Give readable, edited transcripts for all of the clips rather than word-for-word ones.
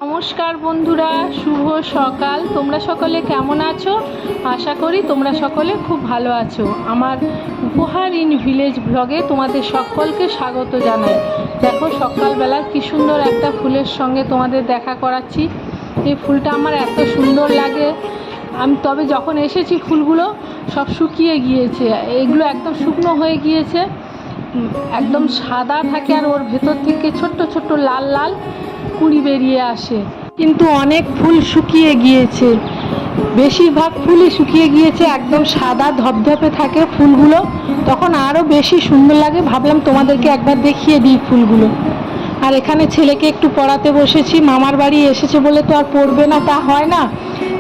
নমস্কার বন্ধুরা, শুভ সকাল। তোমরা সকলে কেমন আছো? আশা করি তোমরা সকলে খুব ভালো আছো। আমার উপহার ইন ভিলেজ ব্লগে তোমাদের সকলকে স্বাগত জানাই। দেখো সকালবেলা কি সুন্দর একটা ফুলের সঙ্গে তোমাদের দেখা করাচ্ছি। এই ফুলটা আমার এত সুন্দর লাগে। আমি তবে যখন এসেছি ফুলগুলো সব শুকিয়ে গিয়েছে, এগুলো একদম শুকনো হয়ে গিয়েছে, একদম সাদা থাকে আর ওর ভেতর থেকে ছোট্ট ছোট্ট লাল লাল কুঁড়ি বেরিয়ে আসে। কিন্তু অনেক ফুল শুকিয়ে গিয়েছে, বেশিরভাগ ফুলই শুকিয়ে গিয়েছে, একদম সাদা ধপধপে থাকে ফুলগুলো, তখন আরও বেশি সুন্দর লাগে। ভাবলাম তোমাদেরকে একবার দেখিয়ে দিই ফুলগুলো। আর এখানে ছেলেকে একটু পড়াতে বসেছি। মামার বাড়ি এসেছে বলে তো আর পড়বে না তা হয় না,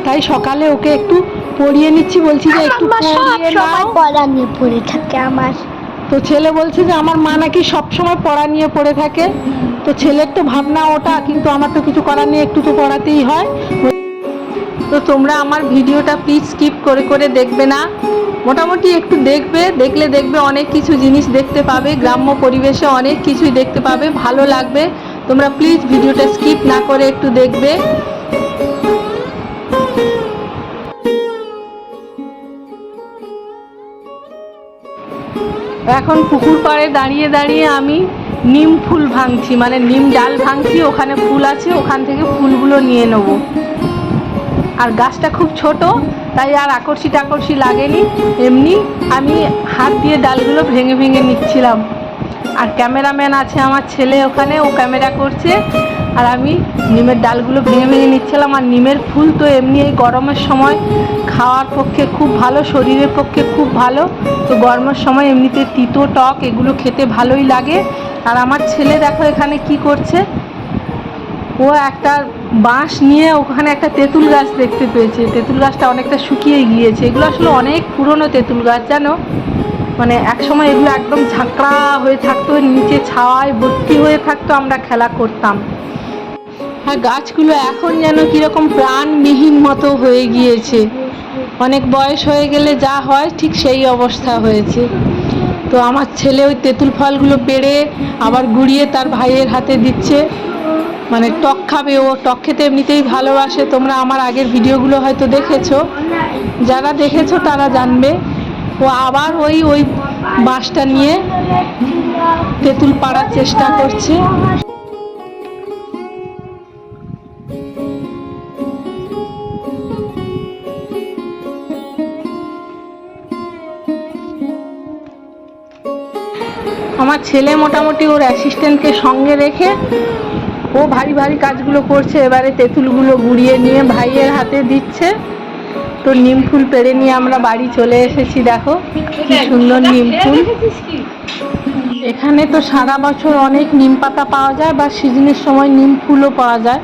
তাই সকালে ওকে একটু পড়িয়ে নিচ্ছি। বলছি যে একটু পড়িয়ে নাও। পড়া নিয়ে পড়ে থাকে আমার। তো ছেলে বলছে যে আমার মা নাকি সবসময় পড়া নিয়ে পড়ে থাকে। তো ছেলের তো ভাবনা ওটা, কিন্তু আমার তো কিছু করার নেই, একটু তো পড়াতেই হয়। তো তোমরা আমার ভিডিওটা প্লিজ স্কিপ করে করে দেখবে না, মোটামুটি একটু দেখবে, দেখলে অনেক কিছু জিনিস দেখতে পাবে, গ্রাম্য পরিবেশে অনেক কিছুই দেখতে পাবে, ভালো লাগবে। তোমরা প্লিজ ভিডিওটা স্কিপ না করে একটু দেখবে। এখন পুকুর পাড়ে দাঁড়িয়ে দাঁড়িয়ে আমি নিম ফুল ভাঙছি, মানে নিম ডাল ভাঙছি। ওখানে ফুল আছে, ওখান থেকে ফুলগুলো নিয়ে নেব। আর গাছটা খুব ছোট, তাই আর আকর্ষি লাগেনি, এমনি আমি হাত দিয়ে ডালগুলো ভেঙে ভেঙে নিচ্ছিলাম। আর ক্যামেরাম্যান আছে আমার ছেলে, ওখানে ও ক্যামেরা করছে, আর আমি নিমের ডালগুলো ভেঙে ভেঙে নিচ্ছিলাম। আর নিমের ফুল তো এমনি এই গরমের সময় খাওয়ার পক্ষে খুব ভালো, শরীরের পক্ষে খুব ভালো। তো গরমের সময় এমনিতে তিতো টক এগুলো খেতে ভালোই লাগে। আর আমার ছেলে দেখো এখানে কি করছে, ও একটা বাঁশ নিয়ে ওখানে একটা তেঁতুল গাছ দেখতে পেয়েছে। তেঁতুল গাছটা অনেকটা শুকিয়ে গিয়েছে, এগুলো আসলে অনেক পুরনো তেঁতুল গাছ জানো, মানে একসময় এগুলো একদম ঝাঁকড়া হয়ে থাকতো, নিচে ছাওয়ায় ভর্তি হয়ে থাকতো, আমরা খেলা করতাম। আর গাছগুলো এখন যেন কীরকম প্রাণবিহীন মতো হয়ে গিয়েছে, অনেক বয়স হয়ে গেলে যা হয় ঠিক সেই অবস্থা হয়েছে। তো আমার ছেলে ওই তেঁতুল ফলগুলো পেড়ে আবার গুঁড়িয়ে তার ভাইয়ের হাতে দিচ্ছে, মানে টক খাবে। ও টক খেতে এমনিতেই ভালোবাসে। তোমরা আমার আগের ভিডিওগুলো হয়তো দেখেছো, যারা দেখেছো তারা জানবে। ও আবার ওই বাঁশটা নিয়ে তেঁতুল পাড়ার চেষ্টা করছে। আমার ছেলে মোটামুটি ওর অ্যাসিস্ট্যান্টকে সঙ্গে রেখে ও ভারী ভারী কাজগুলো করছে। এবারে তেঁতুলগুলো গুঁড়িয়ে নিয়ে ভাইয়ের হাতে দিচ্ছে। তো নিম ফুল পেড়ে নিয়ে আমরা বাড়ি চলে এসেছি। দেখো কি সুন্দর নিম ফুল। এখানে তো সারা বছর অনেক নিম পাতা পাওয়া যায়, বা সিজনের সময় নিম ফুলও পাওয়া যায়,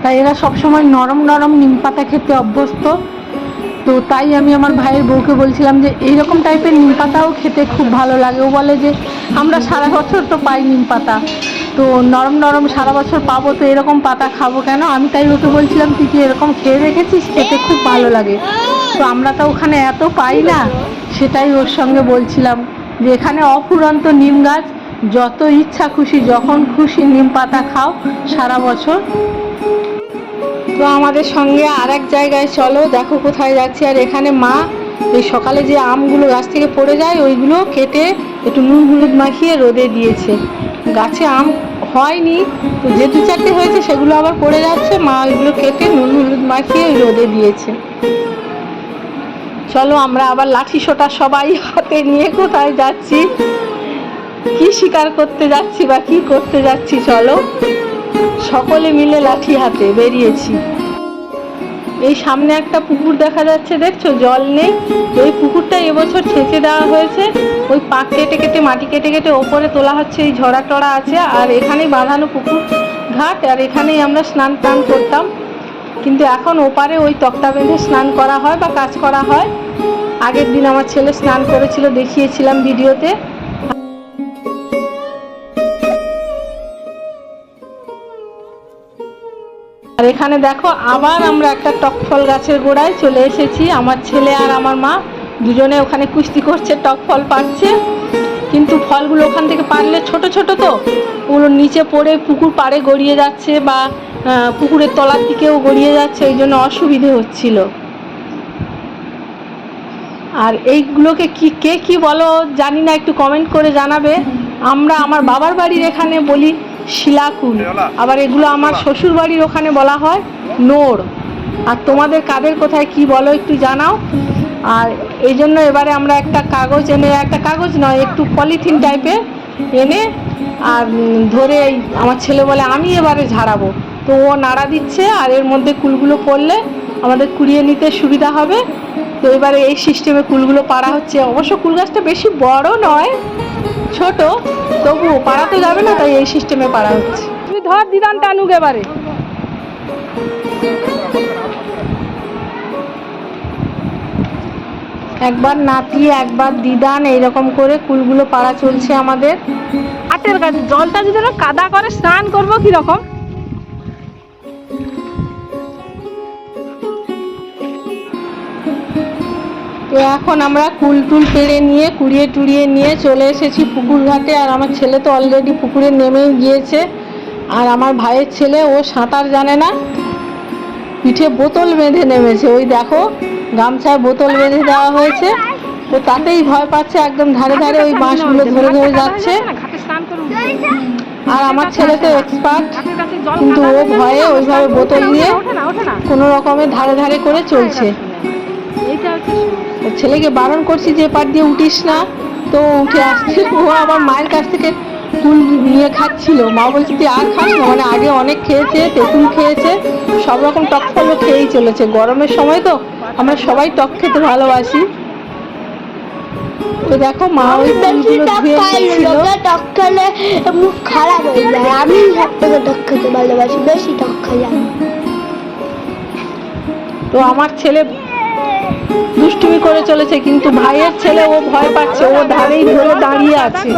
তাই এরা সবসময় নরম নরম নিম পাতা খেতে অভ্যস্ত। তো তাই আমি আমার ভাইয়ের বউকে বলছিলাম যে এইরকম টাইপের নিম পাতাও খেতে খুব ভালো লাগে। ও বলে যে আমরা সারা বছর তো পাই নিম পাতা, তো নরম নরম সারা বছর পাবো, তো এরকম পাতা খাবো কেন। আমি তাই ওকে বলছিলাম তুই কি এরকম খেয়ে রেখেছিস, খেতে খুব ভালো লাগে। তো আমরা তো ওখানে এত পাই না, সেটাই ওর সঙ্গে বলছিলাম যে এখানে অফুরন্ত নিম গাছ, যত ইচ্ছা খুশি যখন খুশি নিম পাতা খাও সারা বছর। তো আমাদের সঙ্গে আর এক জায়গায় চলো, দেখো কোথায় যাচ্ছি। আর এখানে মা এই সকালে যে আমগুলো গাছ থেকে পড়ে যায় ওইগুলো কেটে একটু নুন হলুদ মাখিয়ে রোদে দিয়েছে। গাছে আম হয়নি, তো যে দু চারটে হয়েছে সেগুলো আবার পড়ে যাচ্ছে, মা ওইগুলো কেটে নুন হলুদ মাখিয়ে রোদে দিয়েছে। চলো আমরা আবার লাঠি সোটা সবাই হাতে নিয়ে কোথায় যাচ্ছি, কি শিকার করতে যাচ্ছি বা কি করতে যাচ্ছি, চলো সকলে মিলে লাঠি হাতে বেরিয়েছি। এই সামনে একটা পুকুর দেখা যাচ্ছে, দেখছো জল নেই। ওই পুকুরটা এবছর ছেঁচে দেওয়া হয়েছে, ওই পাক কেটে কেটে মাটি কেটে কেটে ওপরে তোলা হচ্ছে। এই ঝরা টড়া আছে, আর এখানেই বাঁধানো পুকুর ঘাট, আর এখানেই আমরা স্নান টান করতাম। কিন্তু এখন ওপারে ওই তক্তা বেঁধে স্নান করা হয় বা কাজ করা হয়। আগের দিন আমার ছেলে স্নান করেছিল, দেখিয়েছিলাম ভিডিওতে। আর এখানে দেখো আবার আমরা একটা টক ফল গাছের গোড়ায় চলে এসেছি। আমার ছেলে আর আমার মা দুজনে ওখানে কুস্তি করছে, টক ফল পাড়ছে। কিন্তু ফলগুলো ওখান থেকে পারলে ছোট ছোট তো ওগুলো নিচে পড়ে পুকুর পাড়ে গড়িয়ে যাচ্ছে বা পুকুরের তলার দিকেও গড়িয়ে যাচ্ছে, ওই জন্য অসুবিধে হচ্ছিল। আর এইগুলোকে কে কি বলো জানি না, একটু কমেন্ট করে জানাবে। আমরা আমার বাবার বাড়ির এখানে বলি শিলাকুল, আবার এগুলো আমার শ্বশুর বাড়ির ওখানে বলা হয় নোড়। আর তোমাদের কাদের কোথায় কি বলো একটু জানাও। আর এই জন্য এবারে আমরা একটা কাগজ এনে, একটা কাগজ নয় একটু পলিথিন টাইপের এনে আর ধরে আমার ছেলে বলে আমি এবারে ঝাড়াবো, তো ও নাড়া দিচ্ছে আর এর মধ্যে কুলগুলো পড়লে আমাদের কুড়িয়ে নিতে সুবিধা হবে। তো এবারে এই সিস্টেমে কুলগুলো পাড়া হচ্ছে। অবশ্য কুল গাছটা বেশি বড় নয়, ছোট, তবুও পাড়াতে যাবে না, তাই এই সিস্টেমে পাড়া হচ্ছে। তুই ধর দিদান টানুক এবারে। একবার নাতি একবার দিদান এইরকম করে কুলগুলো পাড়া চলছে আমাদের। হাটের কাছে জলটা যদি না কাদা করে স্নান করবো কিরকম। তো এখন আমরা কুল টুল পেড়ে নিয়ে কুড়িয়ে টুড়িয়ে নিয়ে চলে এসেছি পুকুর ঘাটে। আর আমার ছেলে তো অলরেডি পুকুরে নেমেই গিয়েছে। আর আমার ভাইয়ের ছেলে ও সাঁতার জানে না, পিঠে বোতল বেঁধে নেমেছে। ওই দেখো গামছায় বোতল বেঁধে দেওয়া হয়েছে, তো তাতেই ভয় পাচ্ছে, একদম ধারে ধারে ওই বাঁশগুলো ধরে ধরে যাচ্ছে। আর আমার ছেলে তো এক্সপার্ট, কিন্তু ও ভয়ে ওইভাবে বোতল নিয়ে কোনো রকমের ধারে ধারে করে চলছে। ছেলেকে বারণ করছি যে পাট দিয়ে উঠিস না, তো উঠে আসছে। ও আবার মায়ের কাছ থেকে কুল নিয়ে খাচ্ছিল। মা বলছে তুই আর খাস না, মানে আগে অনেক খেয়েছে, তেঁতুল খেয়েছে, সব রকম টক ফলও খেয়েই চলেছে। গরমের সময় তো আমরা সবাই টক খেতে ভালোবাসি। তো দেখো মা ওই কুলগুলো ধুয়ে নিচ্ছিল। টক খেলে মুখ খারাপ হয়ে যায়। আমি সব থেকে টক খেতে ভালোবাসি, বেশি টক খাই আমি। তো আমার ছেলে দুষ্টুমি করে চলেছে, কিন্তু ভাইয়ের ছেলে ও ভয় পাচ্ছে, ও ধারেই ধরে দাঁড়িয়ে আছে।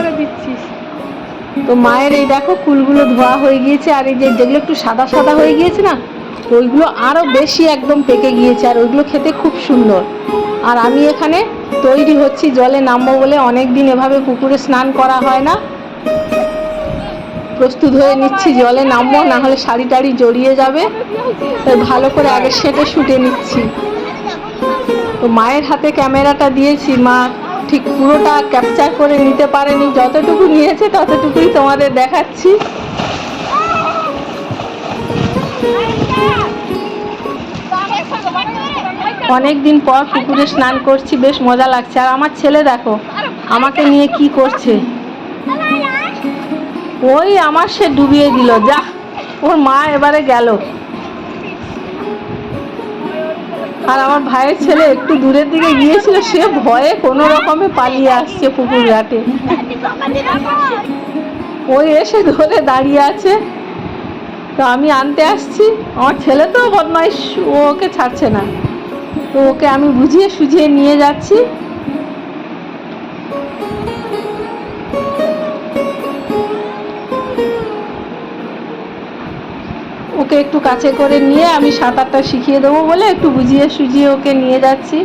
তো মায়ের এই দেখো কুলগুলো ধোয়া হয়ে গিয়েছে। আর এই যেগুলো একটু সাদা সাদা হয়ে গিয়েছে না, ওইগুলো আরো বেশি একদম পেকে গিয়েছে, আর ওইগুলো খেতে খুব সুন্দর। আর আমি এখানে তৈরি হচ্ছি জলে নামবো বলে। অনেক দিন এভাবে পুকুরে স্নান করা হয় না, প্রস্তুত হয়ে নিচ্ছি জলে নামবো, না হলে শাড়ি টাড়ি জড়িয়ে যাবে। তাই ভালো করে আগে সেটে শুটে নিচ্ছি। তো মায়ের হাতে ক্যামেরাটা দিয়েছি, মা ঠিক পুরোটা ক্যাপচার করে নিতে পারেনি, যতটুকু নিয়েছে ততটুকুই তোমাদের দেখাচ্ছি। অনেক দিন পর পুকুরে স্নান করছি, বেশ মজা লাগছে। আর আমার ছেলে দেখো আমাকে নিয়ে কি করছে, ওই আমার সে ডুবিয়ে দিল। যা, ওর মা এবারে গেল। আর আমার ভাইয়ের ছেলে একটু দূরের দিকে গিয়েছিল, সে ভয়ে কোনো রকমে পালিয়ে আসছে পুকুর ঘাটে। ওই এসে ধরে দাঁড়িয়ে আছে, তো আমি আনতে আসছি। আমার ছেলে তো বদমাইশ, ওকে ছাড়ছে না, তো ওকে আমি বুঝিয়ে সুঝিয়ে নিয়ে যাচ্ছি। ওকে একটু কাছে করে নিয়ে আমি সাঁতারটা শিখিয়ে দেবো বলে একটু বুঝিয়ে সুঝিয়ে ওকে নিয়ে যাচ্ছি।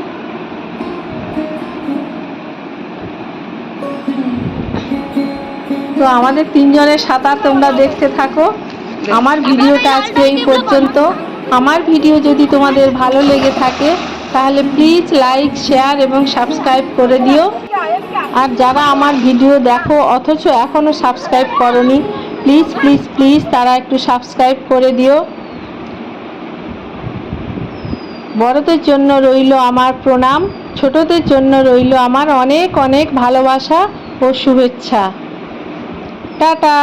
তো আমাদের তিনজনের সাঁতার তোমরা দেখতে থাকো। আমার ভিডিওটা আজকে এই পর্যন্ত। আমার ভিডিও যদি তোমাদের ভালো লেগে থাকে তাহলে প্লিজ লাইক, শেয়ার এবং সাবস্ক্রাইব করে দিও। আর যারা আমার ভিডিও দেখো অথচ এখনও সাবস্ক্রাইব করোনি, প্লিজ প্লিজ প্লিজ তারা একটু সাবস্ক্রাইব করে দিও। বড়দের জন্য রইল আমার প্রণাম, ছোটদের জন্য রইল আমার অনেক অনেক ভালোবাসা ও শুভেচ্ছা। টাটা।